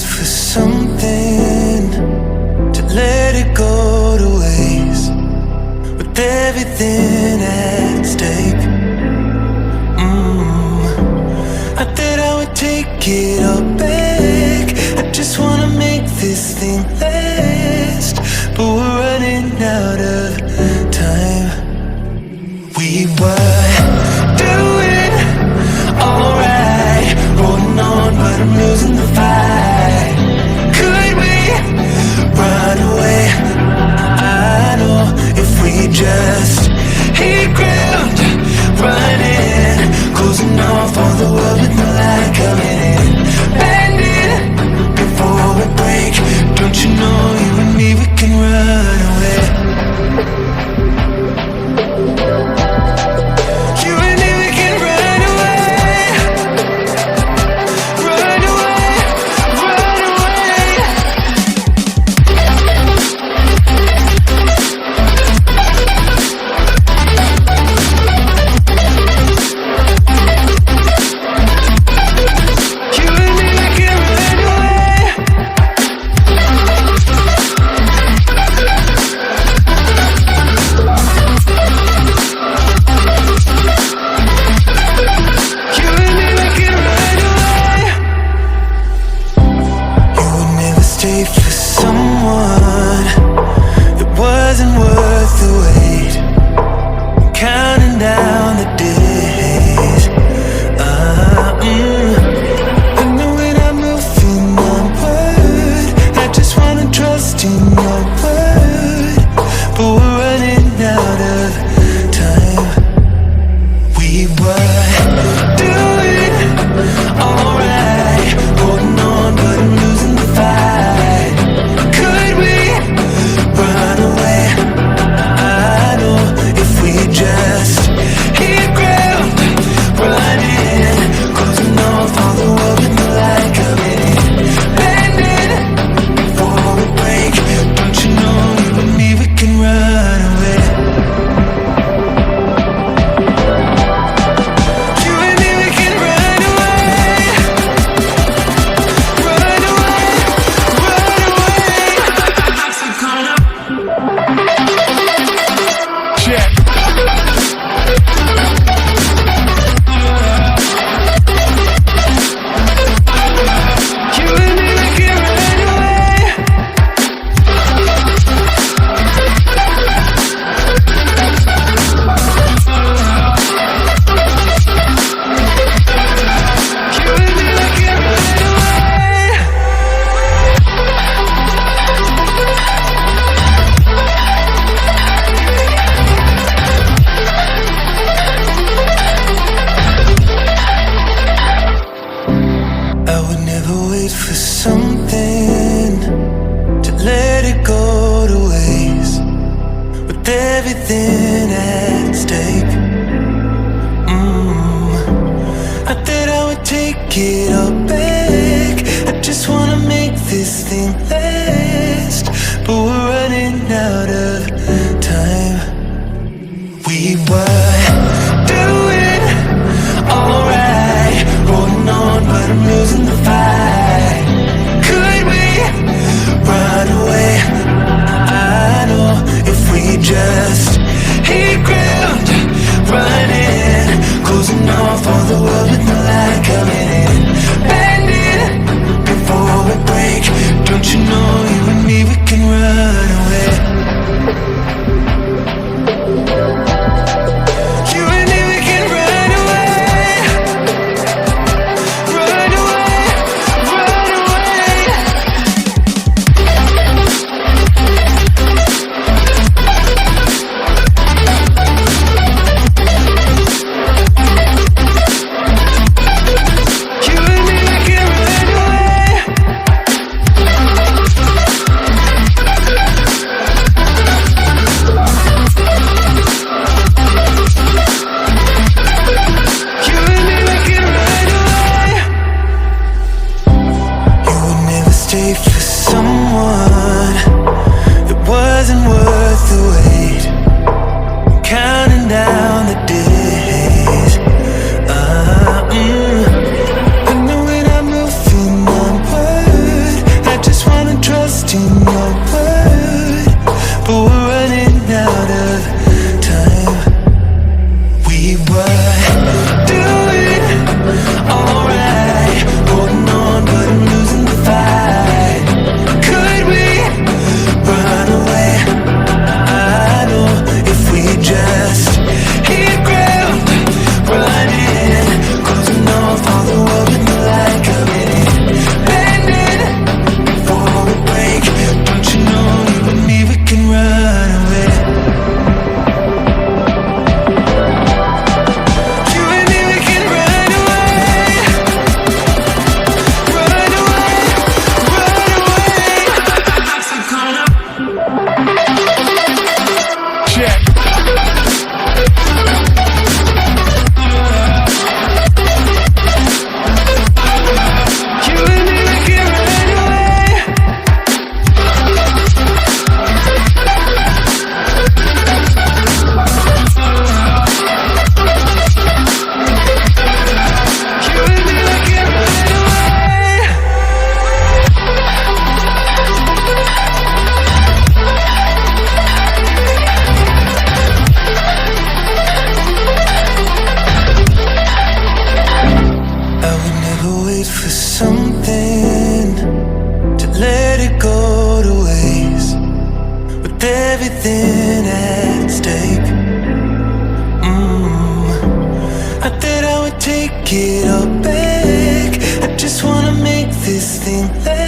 wait for something to let it go to waste, with everything at stake. I thought I would take it all back. I just wanna make this thing last, but we're running out of time. We were doing alright, holding on, but I'm losing the fight. Could we run away? I know if we just hit ground, running, closing off all the world with no light coming in, bending before we break. Don't you know, you and me, we can run away. You and me, we can run away. Run away, run away. You and me, we can run away. You and me, we can run away. You would never stay for someone that wasn't worth the wait. Counting down the days. I know when I'm moving onward, I just wanna trust in your word, but we're running out of time. We were doing alright, holding on, but I'm losing the fight. Could we run away? I know if we just hit ground, running, closing off all the world with no light coming in, bending before we break. Don't you know, you and me, we can run away. You and me, we can run away. Run away, run away. Check. You and me, we can run away. You and me, we can run away. I would never wait for something to let it go to waste, with everything at stake. I thought I would take it all back. I just wanna make this thing last, but we're running out of time. We were doing alright, holding on, but I'm losing the fight. Could we run away? I know if we just hit ground, running, closing off all the world with no light coming in, bending before we break. Don't you know, you and me, we can run away. You and me, we can run away. Run away, run away. take it all back. I just wanna make this thing last.